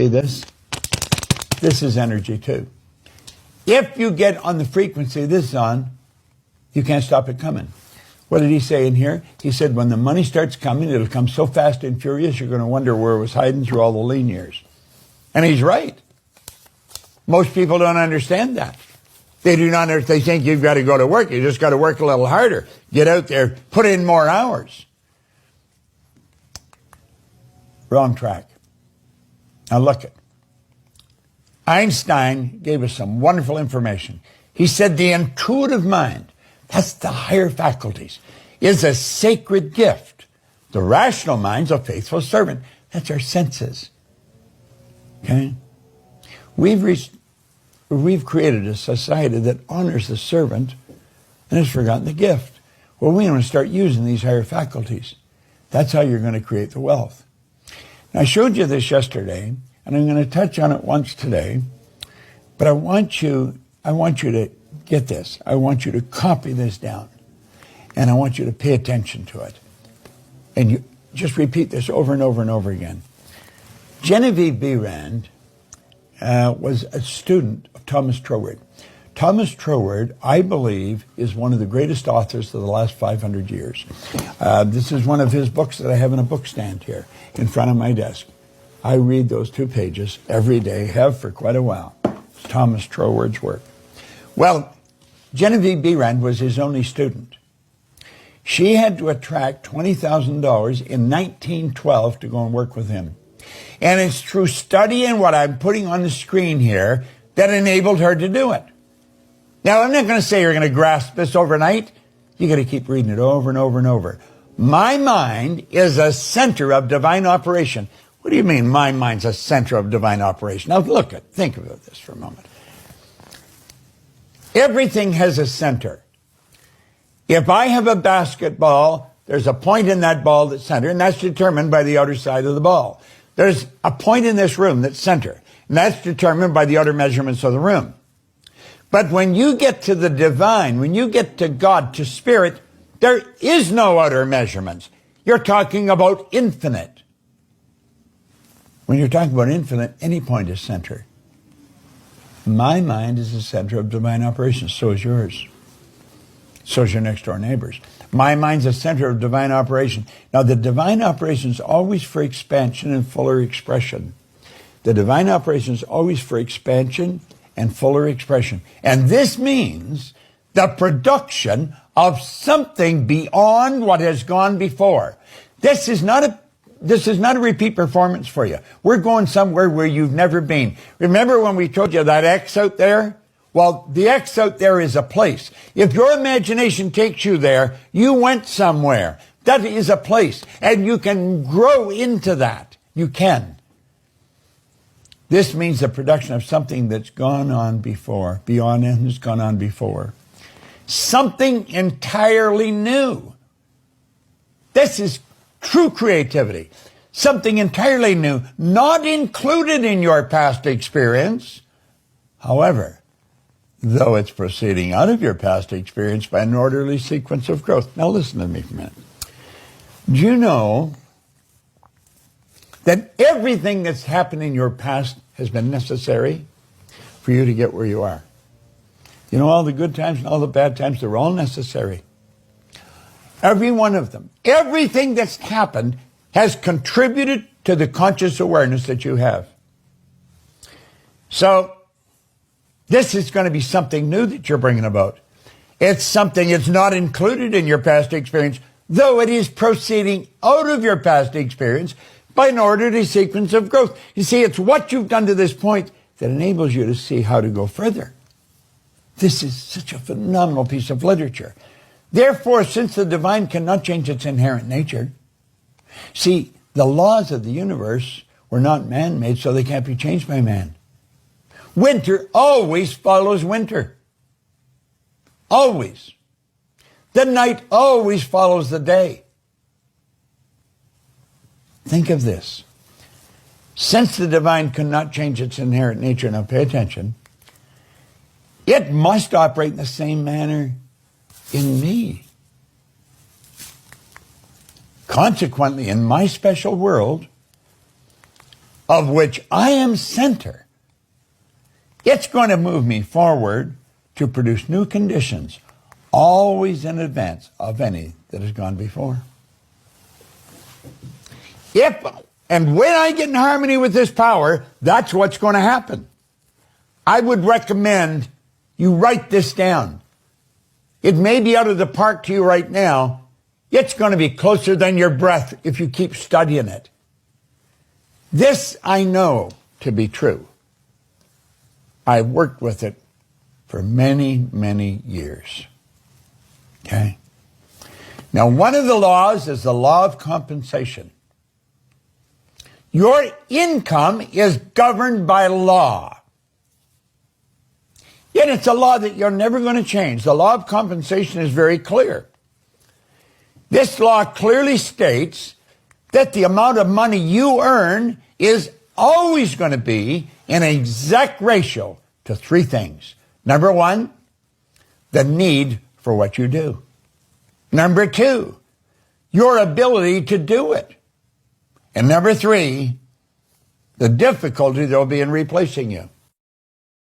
this is energy too. If you get on the frequency this is on, you can't stop it coming. What did he say in here? He said, when the money starts coming, it'll come so fast and furious, you're going to wonder where it was hiding through all the lean years. And he's right. Most people don't understand that. They do not understand. They think you've got to go to work. You just got to work a little harder. Get out there, put in more hours. Wrong track. Now look it. Einstein gave us some wonderful information. He said the intuitive mind, that's the higher faculties, is a sacred gift. The rational mind's a faithful servant. That's our senses. Okay? We've created a society that honors the servant and has forgotten the gift. Well, we want to start using these higher faculties. That's how you're going to create the wealth. Now, I showed you this yesterday, and I'm going to touch on it once today, but I want you to get this. I want you to copy this down, and I want you to pay attention to it. And you just repeat this over and over and over again. Genevieve Behrend was a student of Thomas Troward. Thomas Troward, I believe, is one of the greatest authors of the last 500 years. This is one of his books that I have in a book stand here in front of my desk. I read those 2 pages every day, have for quite a while. It's Thomas Troward's work. Well, Genevieve Behrend was his only student. She had to attract $20,000 in 1912 to go and work with him. And it's through studying what I'm putting on the screen here that enabled her to do it. Now, I'm not going to say you're going to grasp this overnight. You got to keep reading it over and over and over. My mind is a center of divine operation. What do you mean my mind's a center of divine operation? Now, think about this for a moment. Everything has a center. If I have a basketball, there's a point in that ball that's center, and that's determined by the outer side of the ball. There's a point in this room that's center, and that's determined by the outer measurements of the room. But when you get to the divine, when you get to God, to spirit, there is no outer measurements. You're talking about infinite. When you're talking about infinite, any point is center. My mind is the center of divine operations. So is yours. So is your next door neighbor's. My mind's the center of divine operation. Now, the divine operation is always for expansion and fuller expression. The divine operation is always for expansion and fuller expression. And this means the production of something beyond what has gone before. This is not a repeat performance for you. We're going somewhere where you've never been. Remember when we told you that X out there? Well, the X out there is a place. If your imagination takes you there, you went somewhere. That is a place. And you can grow into that. You can. This means the production of something that's gone on before, beyond and has gone on before. Something entirely new. This is true creativity. Something entirely new, not included in your past experience. However, though it's proceeding out of your past experience by an orderly sequence of growth. Now listen to me for a minute. Do you know that everything that's happened in your past has been necessary for you to get where you are? You know, all the good times and all the bad times, they're all necessary. Every one of them. Everything that's happened has contributed to the conscious awareness that you have. So, this is going to be something new that you're bringing about. It's something that's not included in your past experience, though it is proceeding out of your past experience by an orderly sequence of growth. You see, it's what you've done to this point that enables you to see how to go further. This is such a phenomenal piece of literature. Therefore, since the divine cannot change its inherent nature, see, the laws of the universe were not man-made, so they can't be changed by man. Winter always follows winter. Always. The night always follows the day. Think of this. Since the divine cannot change its inherent nature, now pay attention, it must operate in the same manner in me. Consequently, in my special world, of which I am center, it's going to move me forward to produce new conditions, always in advance of any that has gone before. And when I get in harmony with this power, that's what's going to happen. I would recommend you write this down. It may be out of the park to you right now. It's going to be closer than your breath if you keep studying it. This I know to be true. I've worked with it for many, many years. Okay? Now, one of the laws is the law of compensation. Your income is governed by law. Yet it's a law that you're never going to change. The law of compensation is very clear. This law clearly states that the amount of money you earn is always going to be in an exact ratio to three things. Number one, the need for what you do. Number two, your ability to do it. And number three, the difficulty there will be in replacing you.